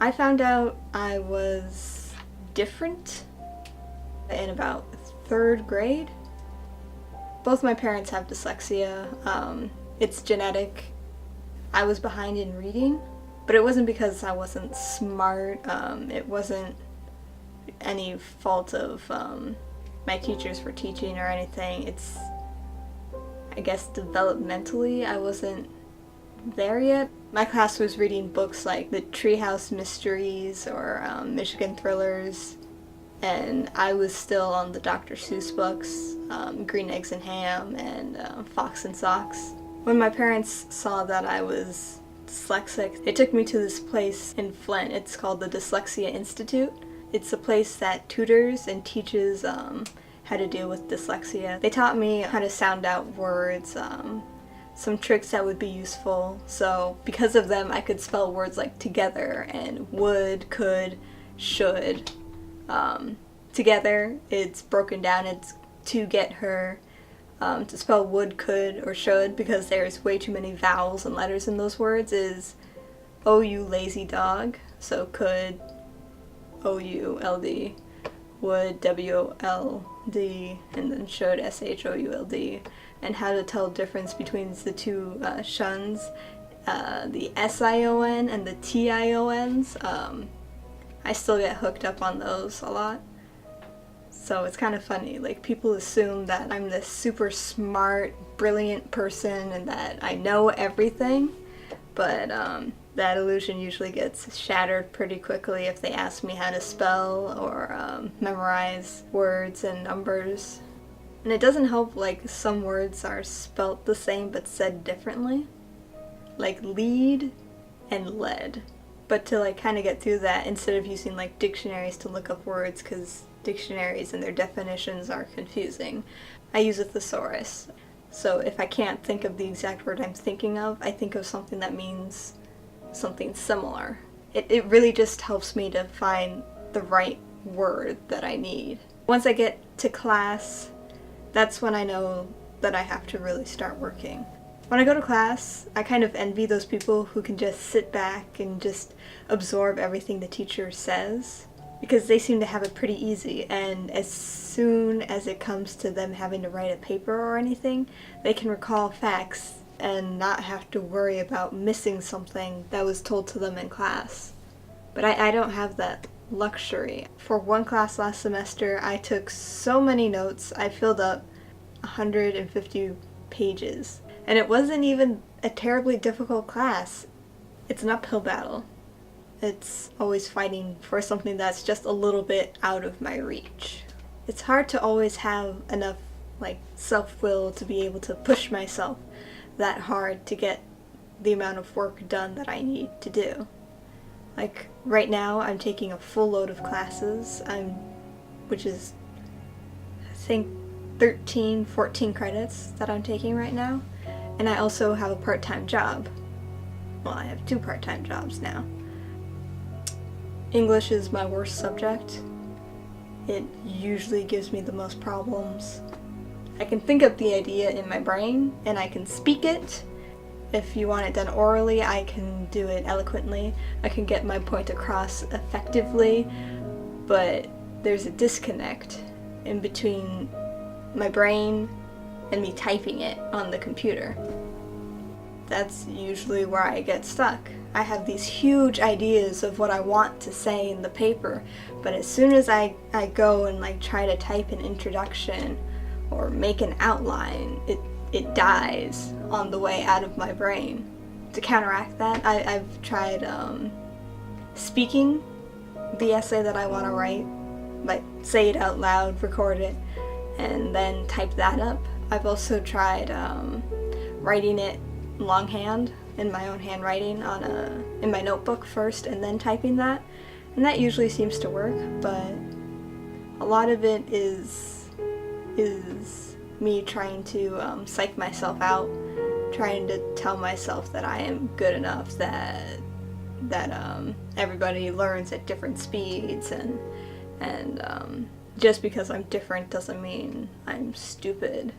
I found out I was different in about 3rd grade. Both my parents have dyslexia. It's genetic. I was behind in reading, but it wasn't because I wasn't smart. It wasn't any fault of my teachers for teaching or anything. It's, I guess, developmentally I wasn't there yet. My class was reading books like the Treehouse Mysteries or Michigan Thrillers, and I was still on the Dr. Seuss books, Green Eggs and Ham and Fox and Socks. When my parents saw that I was dyslexic, they took me to this place in Flint. It's called the Dyslexia Institute. It's a place that tutors and teaches how to deal with dyslexia. They taught me how to sound out words, some tricks that would be useful. So because of them, I could spell words like together and would, could, should. Together, it's broken down. It's to get her. To spell would, could, or should, because there's way too many vowels and letters in those words, is oh you lazy dog. So could, O-U-L-D, would, W-O-L-D, and then should, S-H-O-U-L-D. And how to tell the difference between the two shuns, the S-I-O-N and the T-I-O-Ns. I still get hooked up on those a lot. So it's kind of funny, like people assume that I'm this super smart, brilliant person and that I know everything, but that illusion usually gets shattered pretty quickly if they ask me how to spell or memorize words and numbers. And it doesn't help, like some words are spelt the same but said differently, like lead and lead. But to like kind of get through that, instead of using like dictionaries to look up words, because dictionaries and their definitions are confusing, I use a thesaurus. So if I can't think of the exact word I'm thinking of, I think of something that means something similar. It really just helps me to find the right word that I need. Once I get to class, that's when I know that I have to really start working. When I go to class, I kind of envy those people who can just sit back and just absorb everything the teacher says, because they seem to have it pretty easy, and as soon as it comes to them having to write a paper or anything, they can recall facts and not have to worry about missing something that was told to them in class. But I don't have that luxury. For one class last semester, I took so many notes, I filled up 150 pages. And it wasn't even a terribly difficult class. It's an uphill battle. It's always fighting for something that's just a little bit out of my reach. It's hard to always have enough self-will to be able to push myself that hard to get the amount of work done that I need to do. Like right now I'm taking a full load of classes, which is I think 13, 14 credits that I'm taking right now. And I also have a part-time job. Well, I have 2 part-time jobs now. English is my worst subject. It usually gives me the most problems. I can think of the idea in my brain, and I can speak it. If you want it done orally, I can do it eloquently. I can get my point across effectively, but there's a disconnect in between my brain and me typing it on the computer. That's usually where I get stuck. I have these huge ideas of what I want to say in the paper, but as soon as I go and try to type an introduction or make an outline, it dies on the way out of my brain. To counteract that, I've tried speaking the essay that I want to write, say it out loud, record it, and then type that up. I've also tried writing it longhand in my own handwriting in my notebook first and then typing that, and that usually seems to work, but a lot of it is me trying to psych myself out, trying to tell myself that I am good enough, that everybody learns at different speeds, and just because I'm different doesn't mean I'm stupid.